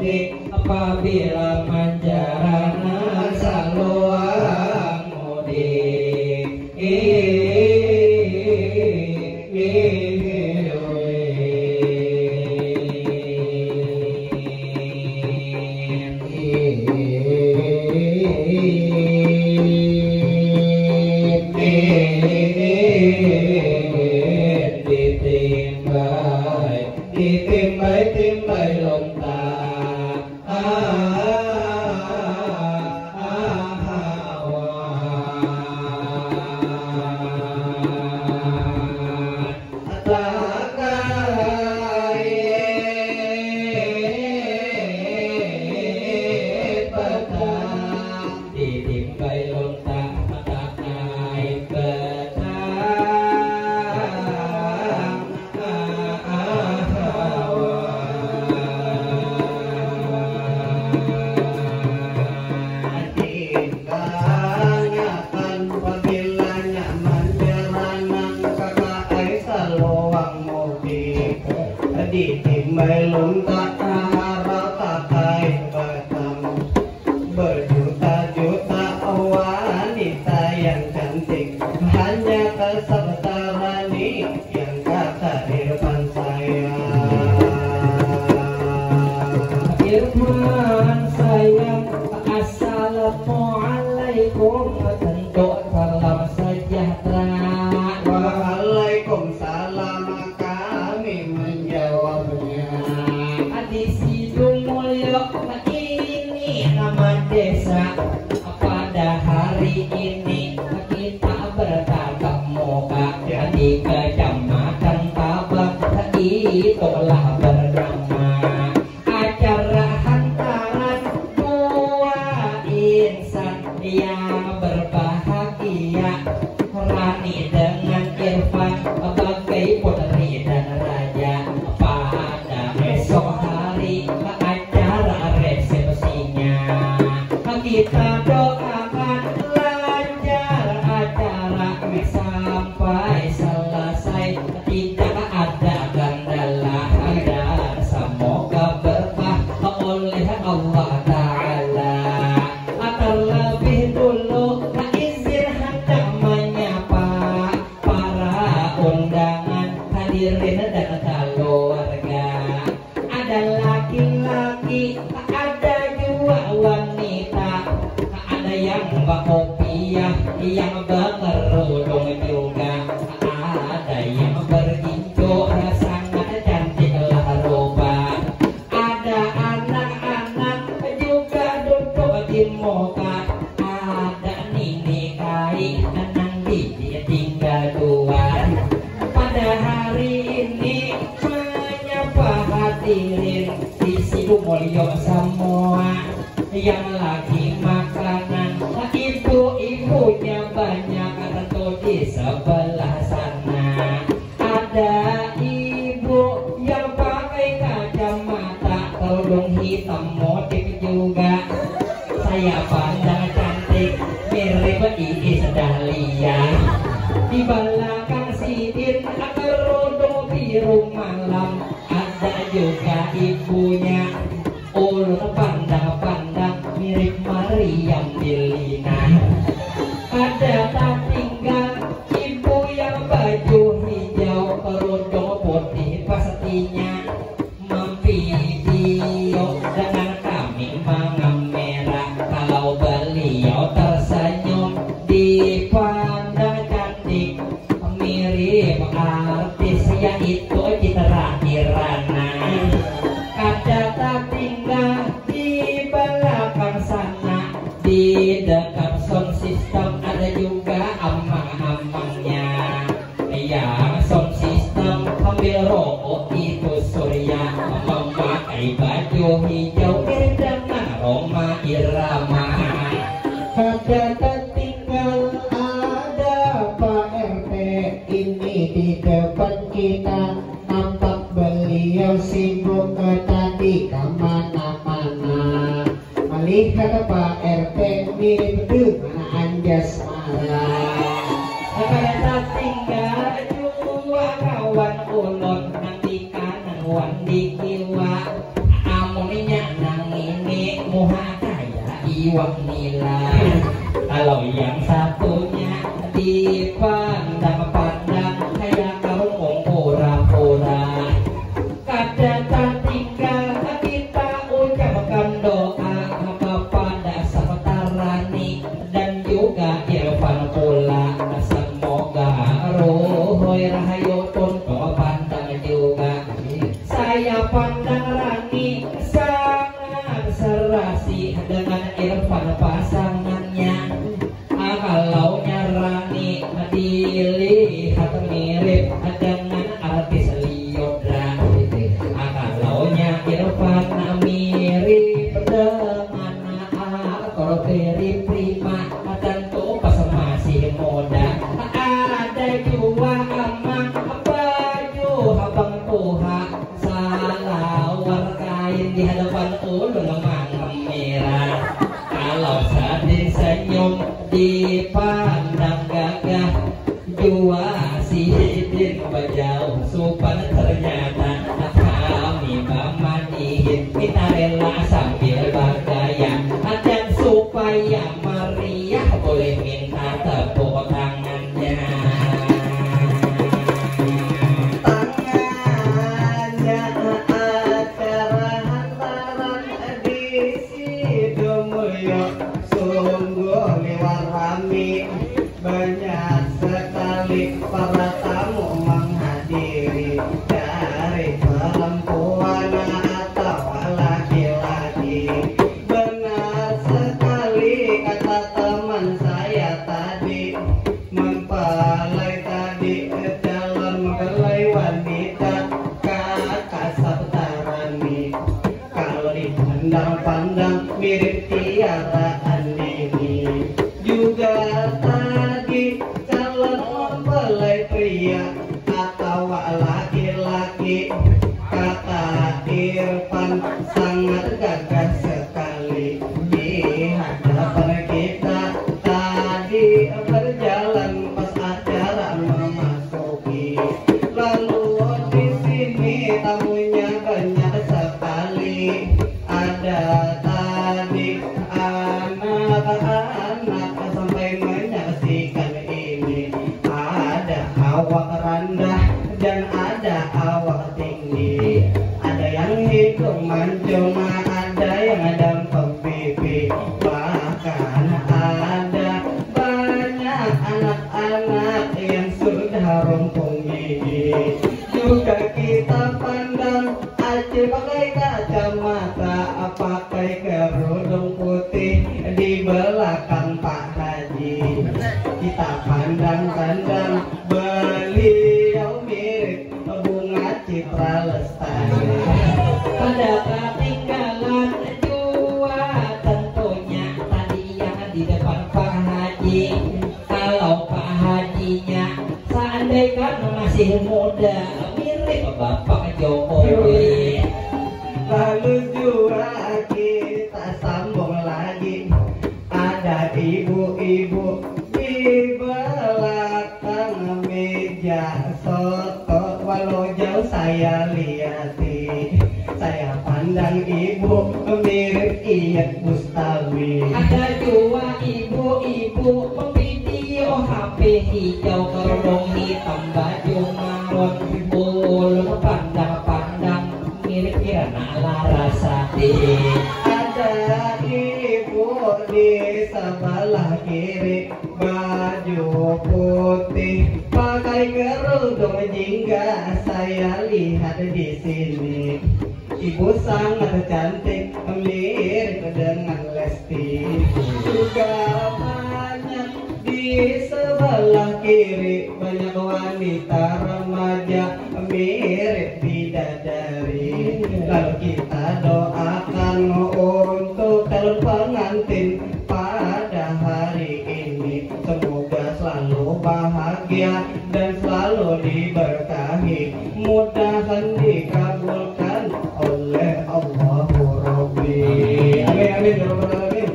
mudik apabila manjarana saluang mudik. Timbay lonta Timbay lonta harata kain batang berjuta-juta wanita yang cantik hanya kesetarani yang kata Irfan saya. Irfan sayang, assalamualaikum, tentu salam sejahtera. Waalaikumsalam, kami menjawabnya. Di Sido Mulyo ini nama desa. Pada hari ini kita bertatap muka di Kecamatan Tabak, itulah bernama acara hantaran dua insan yang berbahagia, Rani dengan Irfan sebagai putri dan raja. Pada esok hari acara resepsinya, kita doakan lancar acara sampai selesai, tidak ada kendala dan semoga berkah oleh Allah Ta'ala. Terlebih dulu izin hendak menyapa para undangan hadirin dan keluarga. Ada laki-laki, ada juga wanita, ada yang berkopiah, yang berkerudung juga, ada yang berginjo sangat cantiklah rupa, ada anak-anak juga duduk di muka, ada nini kai nanti dia tinggal dua. Pada hari ini menyapa hadirin di Sido Mulyo semua yang lagi makanan, ibu-ibunya banyak tentu di sebelah sana. Ada ibu yang pakai kacamata, kerudung hitam motif juga, saya pandang cantik mirip Iis Dahlia. Di belakang Sidin kerudung biru malam, ada juga ibunya, ulun pandang-pandang mirip Mariam Delina. Ada tak tinggal ibu yang baju hijau, kerudung putih pastinya, memvideo dengan kami mangam merah. Kalau beliau tersenyum dipandang cantik, mirip artis yaitu Citra Kirana. Ada tak tinggal di belakang sana, di dekat sound system ada juga amang-amangnya. Yang sound system ambil rokok itu Surya, memakai baju hijau mirip dengan Roma Irama. Ada tak tinggal ada Pak RT ini di depan kita, nampak beliau sibuk tadi kemana-mana. Melihat Pak RT mirip dengan Anjasmara. Ada tinggal dua kawan ulun, nanti kanan wan di kiwa, amuninya nang iwak nila. Kalau yang satunya dipandang-pandang kayak kamu pura-pura. Kadang tinggal kita ucapkan doa kepada Sapatarani dan juga Irfan pula. Semoga roh rahayu pun kau pandang juga. Saya pandang Rani sangat serasi dengan Irfan pasangannya. Kalau Rani dilihat mirip dengan artis Lyodra. Kalau Irfan mirip dengan aktor prima, tentu pas masih muda. Ada juga emang baju abang tuha, salawar kain di hadapan ulun mangem merah. Kalau sedih senyum dipandang gagah, jua sidin bajau supan ternyata kami mamadihin. Kita rela sambil bergaya dan supaya meriah boleh minta tepuk tangannya. Tangannya acara hantaran di Sidomulyo sungguh liwat rami, banyak sekali para tamu menghadiri dari perempuan atau laki-laki. Benar sekali kata teman saya tadi, mempelai tadi calon mempelai wanita kakak Sapatarani. Kalau dipandang-pandang mirip Tiara Andini. Juga tadi calon mempelai pria atau laki-laki, kata Irfan sangat gagah sekali di hadapan kita. Tadi berjalan pas acara memasuki, lalu di sini tamunya banyak sekali. Ada tadi anak-anak sampai menyaksikan ini. Ada awak rendah dan ada awak tinggi. Ada yang hidung mancung, ada yang dempeng pipi. Bahkan ada banyak anak-anak yang sudah rumpung gigi. Juga kita pandang acil pakai kacamata, pakai kerudung putih di belakang Pak Haji. Kita pandang-pandang beliau mirip bunga Citra Lestari. Pada ketinggalan dua tentunya tadi yang di depan Pak Haji. Kalau Pak Hajinya seandainya masih muda mirip Bapak Jokowi. Lalu juga kita sambung lagi, ada ibu-ibu di belakang meja soto. Walau jauh saya lihati, saya pandang ibu mirip Iyeth Bustami. Ada dua ibu-ibu video HP hijau, kerudung hitam, baju marun, bulu pandang-pandang mirip Kirana Larasati. Ada ibu di sebelah kiri, baju putih, pakai kerudung jingga. Saya lihat di sini, ibu sangat cantik, mirip dengan Lesti. Juga banyak di sebelah kiri, banyak wanita remaja mirip bidadari. Lalu kita doakan untuk calon pengantin pada hari ini, semoga selalu bahagia dan selalu diberkahi, mudahan dikabulkan oleh Allahu Rabbi. Amin amin ya rabbal alamin.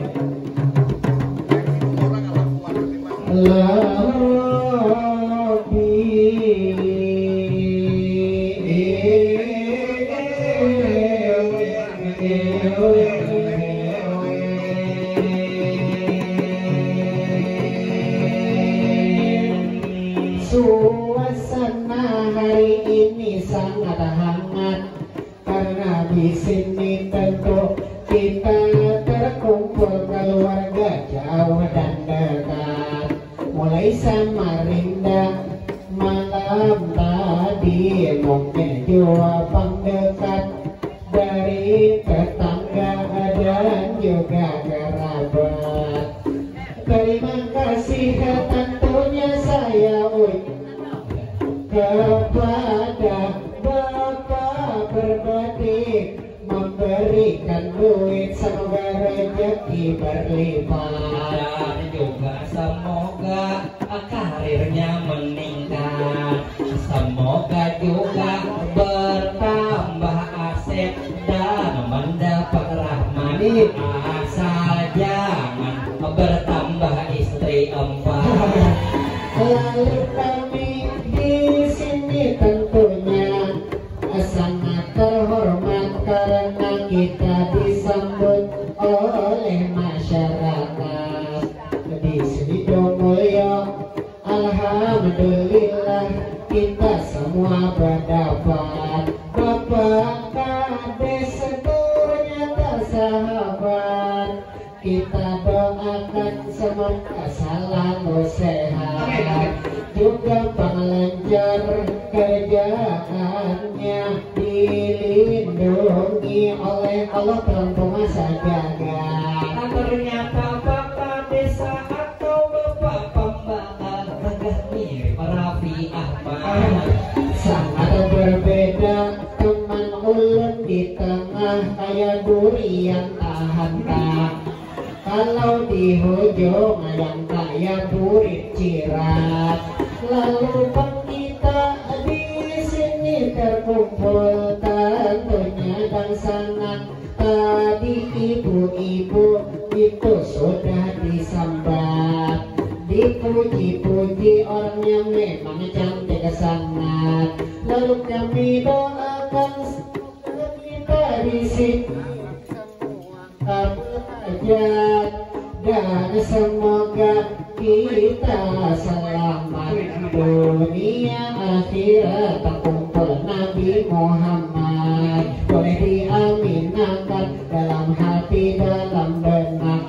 duit, semoga rezeki berlipat. Dan juga semoga karirnya meningkat. Semoga juga bertambah aset dan mendapat rahmat. Asal jangan bertambah istri 4. Lalu kami di sini tentunya sangat terhormat karena kita disambut oleh masyarakat. Di sini Domulyo, alhamdulillah kita semua berdapat. Bapak Kades ternyata sahabat. Kita doakan semoga selalu sehat. Juga pengelancar kerjaannya dilindungi oleh Allah dalam masa jagat. Ternyata bapak desa atau bapak pembakar agak mirip Raffi Ahmad. Sangat berbeda teman ulun di tengah kayak durian tahan tak. Kalau di hujung yang kaya burit cirat. Lalu kita di sini terkumpul tentunya dan sangat. Tadi ibu-ibu itu sudah disambat, dipuji-puji, orangnya memang cantik sangat. Lalu kami doakan kita di sini belajar dan semoga kita selamat dunia akhirat terkumpul Nabi Muhammad. Boleh diaminakan dalam hati dalam benak,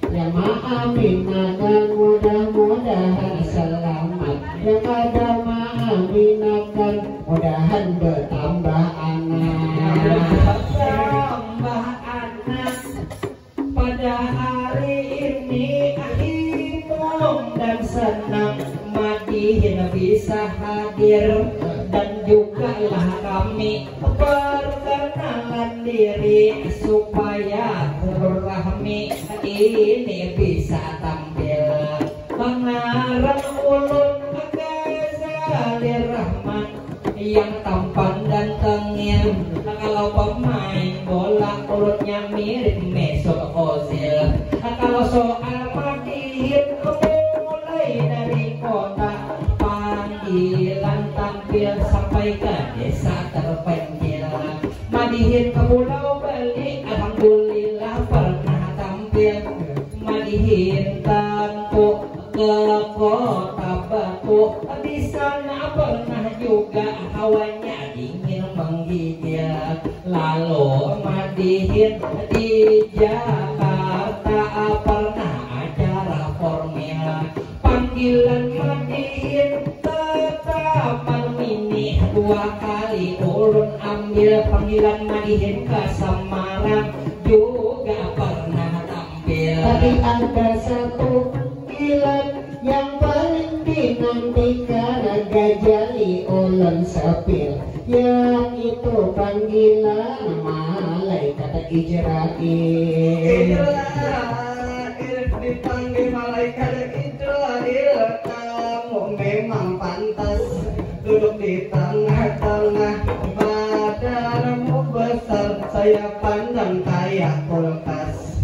yang mengaminakan mudah-mudahan selamat, yang ada mengaminakan mudahan bertambah anak. Pada hari ini Imam dan senang Madihin bisa hadir, dan juga lah kami perkenalan diri supaya rahmi ini bisa tampil. Mengarang ulun Ghazali Rahman yang tampan dan tengil. Kalau pemain bola ulutnya mirip Mesut Ozil. Kalau soal Madihin mulai dari kota, panggilan tampil sampai ke desa terpencil. Madihin ke Pulau Bali, alhamdulillah pernah tampil. Madihin tentu ke kota Batu, di sana pernah juga hawanya dingin menggigil. Lalu Madihin di Jakarta pernah acara formula. Panggilan Madihin tetap mini 2 kali ulun ambil. Panggilan Madihin ke Semarang juga pernah tampil. Tapi ada satu panggilan yang paling dinantikan Ghazali ulun sepil, yang itu panggilan malaikat Ijrail. Dipanggil malaikat Ijrail, kamu memang pantas duduk di tengah-tengah. Badanmu besar, saya pandang kayak kulkas.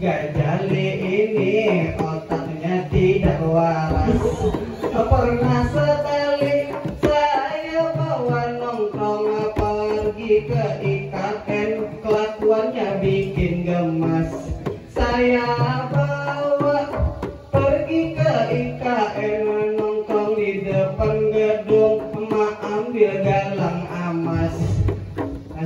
Ghazali ini otaknya tidak waras. Pernah sekali saya bawa nongkrong pergi ke IKN, kelakuannya bikin gemas. Saya bawa pergi ke IKN, nongkrong di depan gedung, emak ambil galang amas.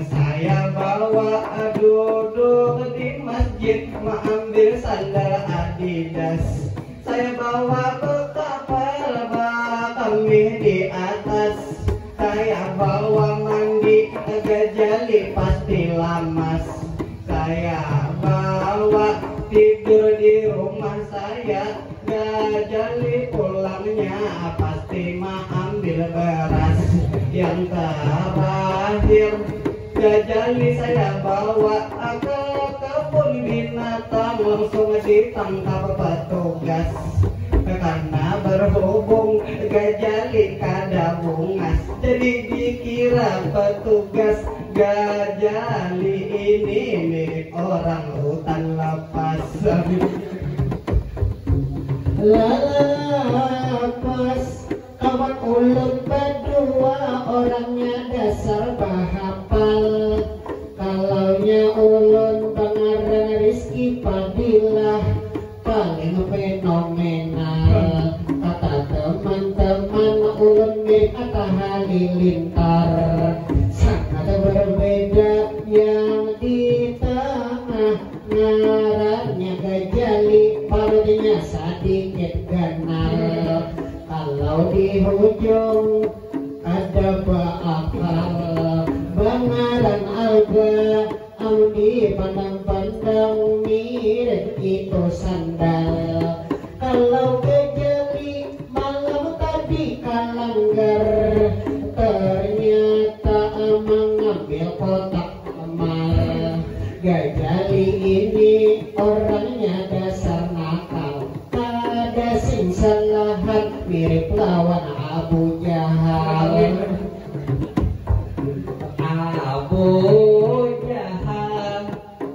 Saya bawa duduk di masjid, emak ambil sandal Adidas. Saya bawa ke kapal, kami di atas. Saya bawa mandi, Ghazali pasti lamas. Saya bawa tidur di rumah saya, Ghazali pulangnya pasti mah ambil beras. Yang terakhir Ghazali saya bawa ke datang langsung ditangkap petugas karena berhubung Gajali kada bungas, jadi dikira petugas Gajali ini milik orang hutan lepas. Lapas kawan ulun berdua orangnya dasar bahapal. Kalaunya ulun pengarang Rizky Fadilah paling fenomenal. Kata teman-teman ulun mirip Atta Halilintar, sangat berbeda yang di tengah. Ngarannya Gajali, parodinya sedikit ganal. Kalau di ujung ada bakal Bangaran Alga, Audi pandang-pandang mirip itu sandal. Kalau Gajali malam tadi kalanggar, ternyata mengambil kotak amal. Gajali ini orangnya dasar nakal, ada singsalahan mirip lawan Abu Jahal. Abu Jahal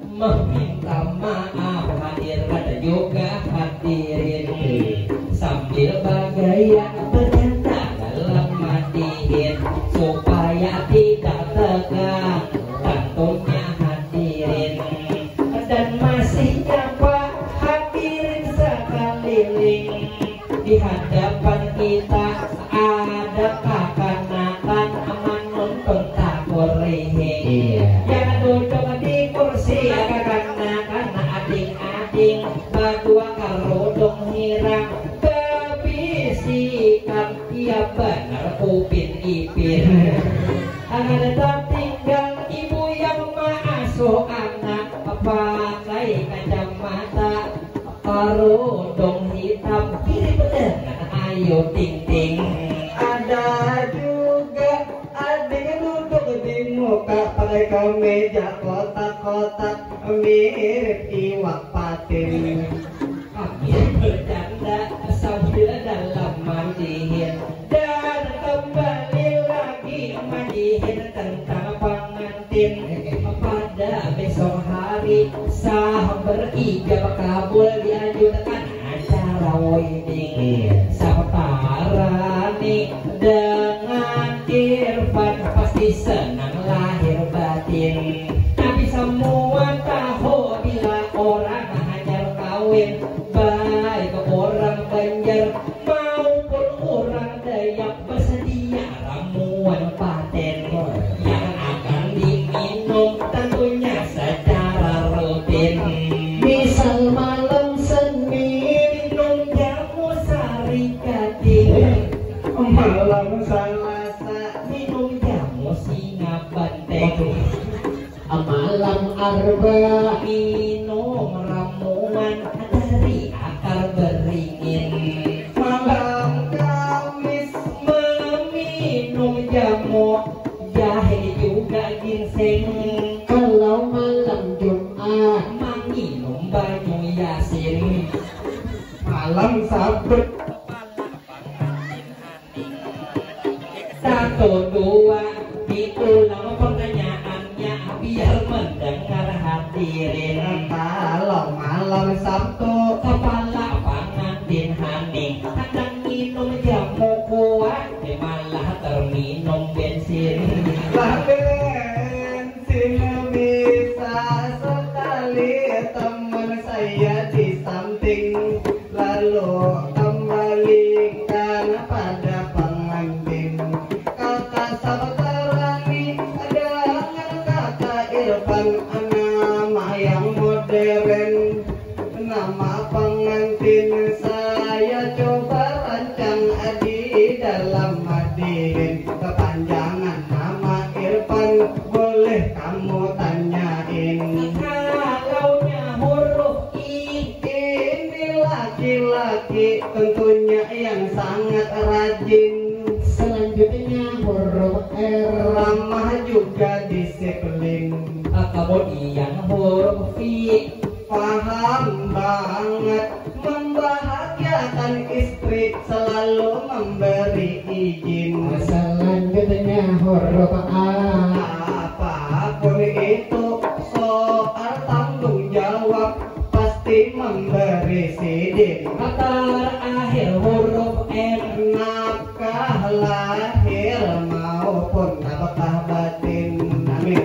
meminta maaf hadir dan juga hadirin, sambil bergaya bercanda dalam madihin supaya tidak tegang tentunya hadirin. Dan masih nyapa hadirin sekeliling, di hadapan kita ada kakanakan menonton yang duduk di kursi kakanakan ading-ading berdua karudung hirang kebisikan, ia benar upin ipin. Ada tertinggal ibu yang mengasuh anak pakai kacamata karudung hitam mirip dengan Ayu Ting Ting. Ada juga adik duduk di muka pakai kemeja kotak-kotak mirip iwak patin. Kami bercanda sambil dalam mandihin, dan kembali lagi mandihin tentang pengantin. Pada besok hari sah berijab kabul diajukan acara wedding. Saparani dengan Irfan pasti senang lahir batin. Tapi semua tahu bila orang hajar kawin, baik orang Banjar maupun orang Dayak bersedia ramuan paten yang akan diminum tentunya secara rutin. Misal malam Senin Minum jamu sari gading, malam Selasa minum jamu singa banteng, malam Arba minum ramuan dari akar beringin, malam Kamis meminum jamu jahe juga ginseng, kalau malam Jumat menginum banyu yasin, malam Sabat satu dua diulang pertanyaannya biar mendengar hadirin. kalau malam Sabtu Kepala pengantin Haning kadang minum jamu kuat, malah terminum bensin. lah bensin bisa sekali teman saya di samping, lalu kembalikan pada pengantin. Kakak Sabatarani dengan kakak Irfan, nama yang modern. Nama pengantin saya coba rancang di dalam hadirin. Kepanjangan nama Irfan boleh kamu tanyain. Kalaunya huruf I, Ini laki-laki tentunya yang sangat rajin. Selanjutnya huruf R, ramah juga disiplin. kemudian huruf V, Paham huruf A. Apapun itu soal tanggung jawab pasti memberi sidin. Kata akhir huruf N. Nafkah lahir maupun nafkah batin. Amin.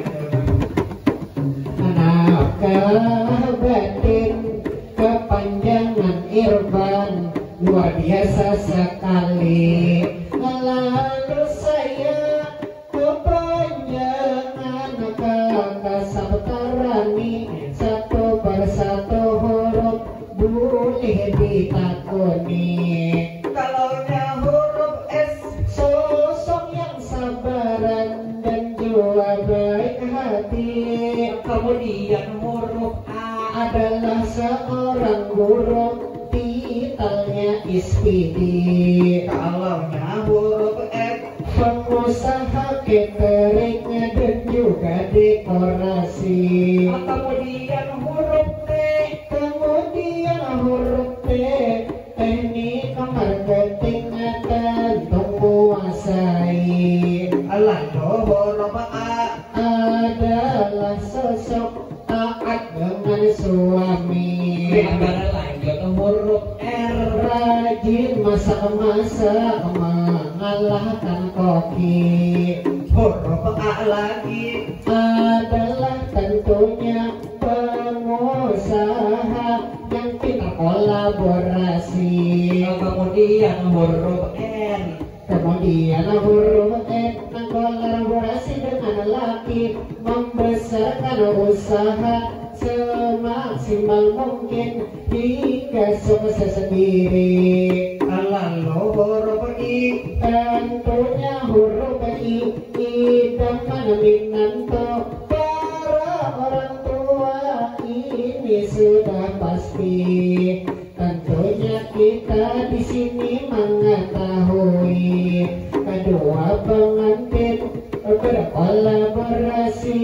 Nafkah batin kepanjangan irfan luar biasa sekali. Lalu saya kepanjangan kata sabtarani satu persatu huruf boleh ditakuni. Kalaunya huruf S Sosok yang sabaran dan juga baik hati. Kemudian huruf A. Adalah seorang guru, titelnya ispidi. kalaunya huruf F Pengusaha catering dan juga dekorasi. Kemudian huruf T. Kemudian huruf T, teknik marketing tentu menguasai. lalu huruf A Adalah sosok taat dengan suami. Lanjut huruf R. Rajin masak-masak mengalahkan koki. huruf A lagi Adalah tentunya pengusaha yang pintar kolaborasi. Kemudian huruf N. Kemudian huruf N kolaborasi dengan lelaki membesarkan usaha semaksimal mungkin hingga sukses sendiri. lalu huruf I Tentunya huruf I idaman minanto para orang tua ini sudah pasti. Tentunya kita di sini mengetahui kedua pengantin berkolaborasi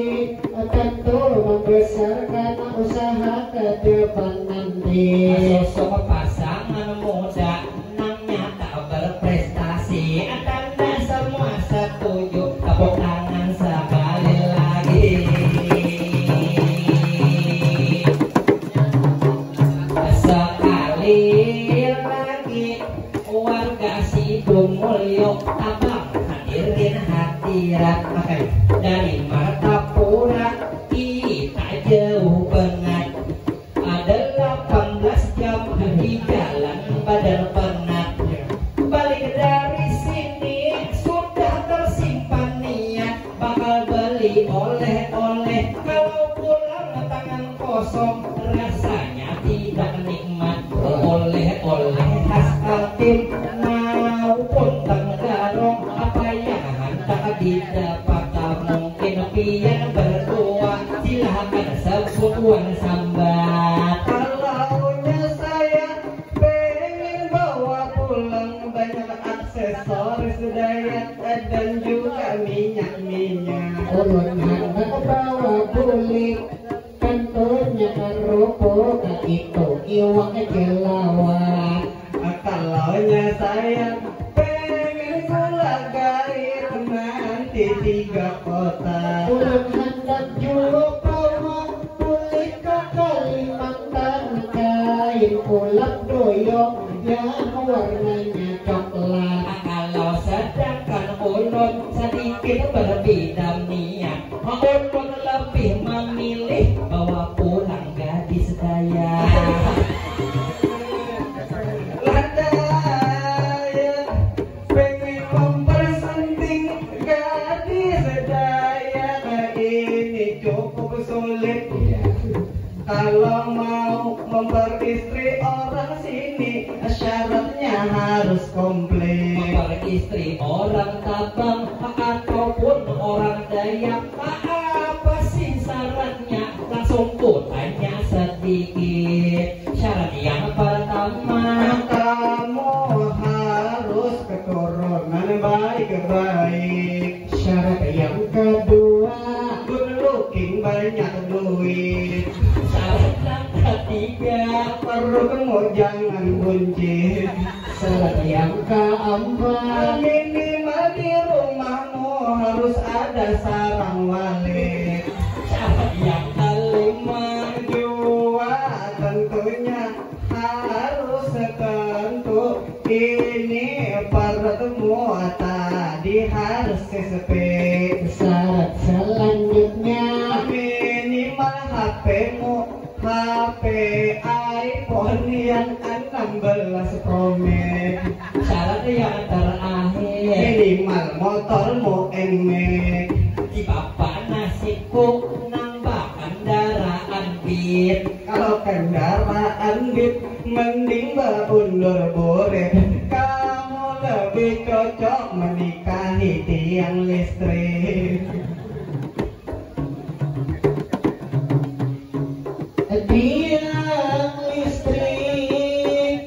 tentu membesarkan usaha ke depan nanti. Sosok pasangan muda namanya tak berprestasi. Tanda semua setuju, tepuk tangan sekali lagi. Sekali lagi warga Sidung Mulyo Abang hadirin hadirat dari Martapura kita jauh banget. Ada 18 jam di jalan badan penat. Balik dari sini sudah tersimpan niat bakal beli oleh-oleh. Kalau pulang tangan kosong rasanya tidak nikmat. Oleh-oleh khas Kaltim maupun Tenggarong apa yang hendak didapat mungkin pian berdua silahkan sebuah sambat. kalaunya saya pengen bawa pulang banyak aksesoris daya dan juga minyak-minyak. Ulun hendak bawa bulik tentunya kerupuk itu iwak kelawar. Kalaunya saya pengen gula gair nanti 3 kota. Ulun hendak juga bawa bulik ke Kalimantan kain kulak doyong yang warnanya coklat. Kalau sedangkan ulun sedikit berbeda niat, ulun lebih memilih bawa pulang gadis daya. Ladaya pengen mempersenting gadis daya ini cukup sulit. Kalau mau memperistri orang sini syaratnya harus komplit. Memperistri orang Tabang ataupun orang Dayak, apa sih syaratnya? Langsung ku tanya sedikit. Syarat yang pertama, Kamu harus keturunan baik-baik. Syarat yang kedua, Good looking, banyak duit. syarat yang ketiga, Perlu kamu jangan buncit. syarat yang keempat, Minimal di rumahmu harus pada sarang walik. Syarat yang kelima, Jua tentunya harus tentu. Ini pertemu tadi harus sesuai. Syarat selanjutnya Minimal HP-mu HP iPhone yang 16 Pro Max. syarat yang terakhir, Minimal motormu NMAX. di bapak nasibku nambah kendaraan beat. Kalau kendaraan beat mending undur boret. Kamu lebih cocok menikahi tiang listrik. tiang listrik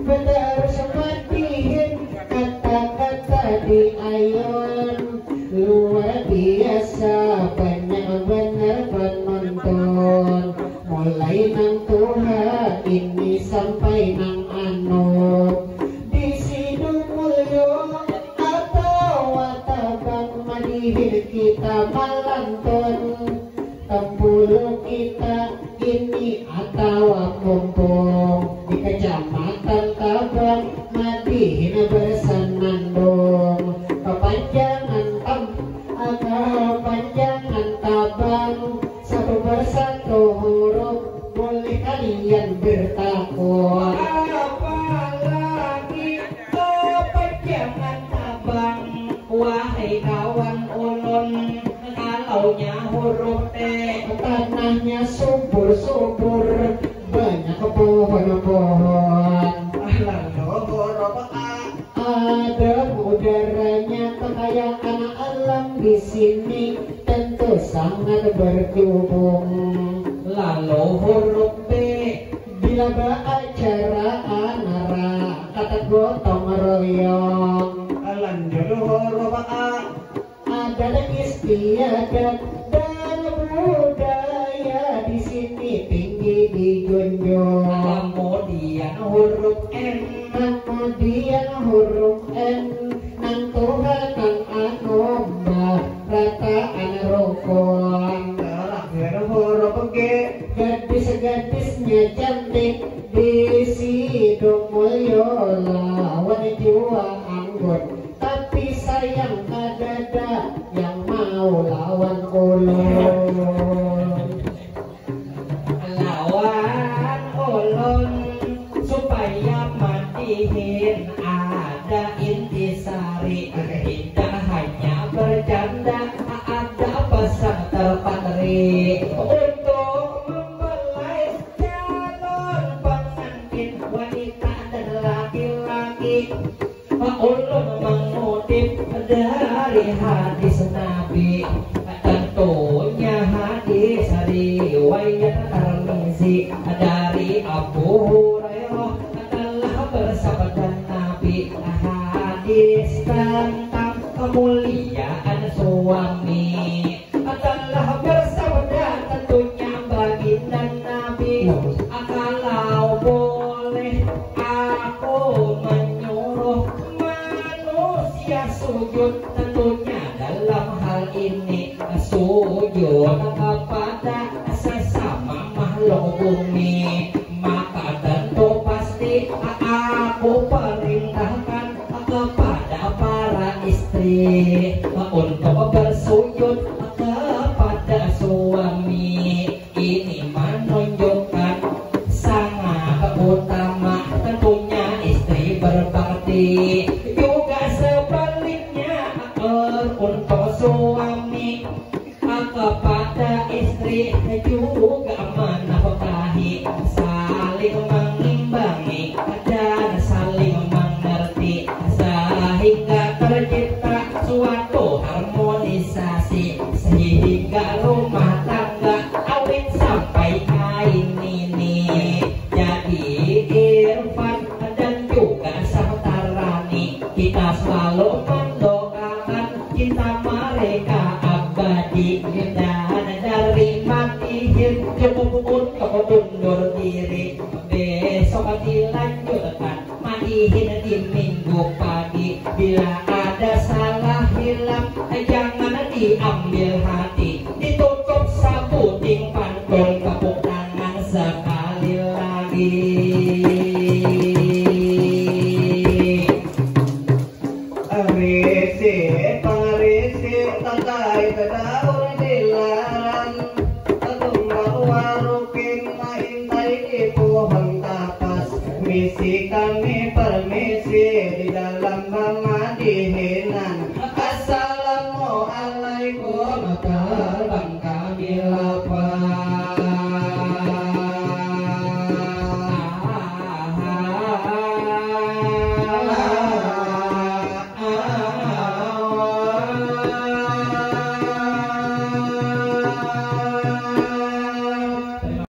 benar semakin kata-kata di ayon luar biasa benar-benar penonton mulai nang Tuhan ini sampai nang anu di Sidung Mulyo atau Watabang Madihin kita malantun Tempulu kita ini atau Kumpung di Kecamatan Tabang Madihin bersenandung kepanjangan Tabang satu persatu huruf boleh kalian bertakwa. Apalagi kepanjangan Tabang, wahai kawan ulun, kalaunya huruf T. Tanahnya subur-subur banyak pohon-pohon ada udaranya kekayaan alam di sini tentu sangat berhubung. Lalu huruf B, Bila beracara anara kata gotong royong Lanjut huruf A. ada istiadat dan budaya di sini tinggi dijunjung. kemudian huruf N, Kemudian huruf N nang Tuhan nang anomba rataan rukun. Terakhir huruf G. Gadis-gadisnya cantik di Sidung Mulyo lawan jua anggun. Tapi sayang kadada yang mau lawan ulun. lawan ulun supaya Madihin ada intisari, tidak hanya bercanda, ada pesan terpatri untuk membelai calon pengantin wanita dan laki-laki. Ulun mengutip dari hadis Nabi, tentunya hadis riwayat Tirmizi dari Abu Hurairah telah bersabda Nabi, hadis tentang kemuliaan suami telah bersabda tentunya baginda Nabi, kalau boleh aku menyuruh manusia sujud, tentunya dalam hal ini sujud kepada sesama makhluk bumi, maka tentu pasti aku perintahkan kepada para istri untuk bersujud kepada suami. Ini menunjukkan sangat utama tentunya istri berbakti, juga sebaliknya untuk suami kepada istri juga menafkahi, saling mengimbangi dan saling mengerti sehingga tercipta suatu harmonisasi sehingga rumah tangga awet sampai kain ini. Jadi Irfan dan juga Sahtarani, kita selalu mendoakan cinta mereka abadi dan dari Madihin cukup untuk undur diri. dilanjutkan mandihin di minggu pagi. Bila ada salah hilang jangan diambil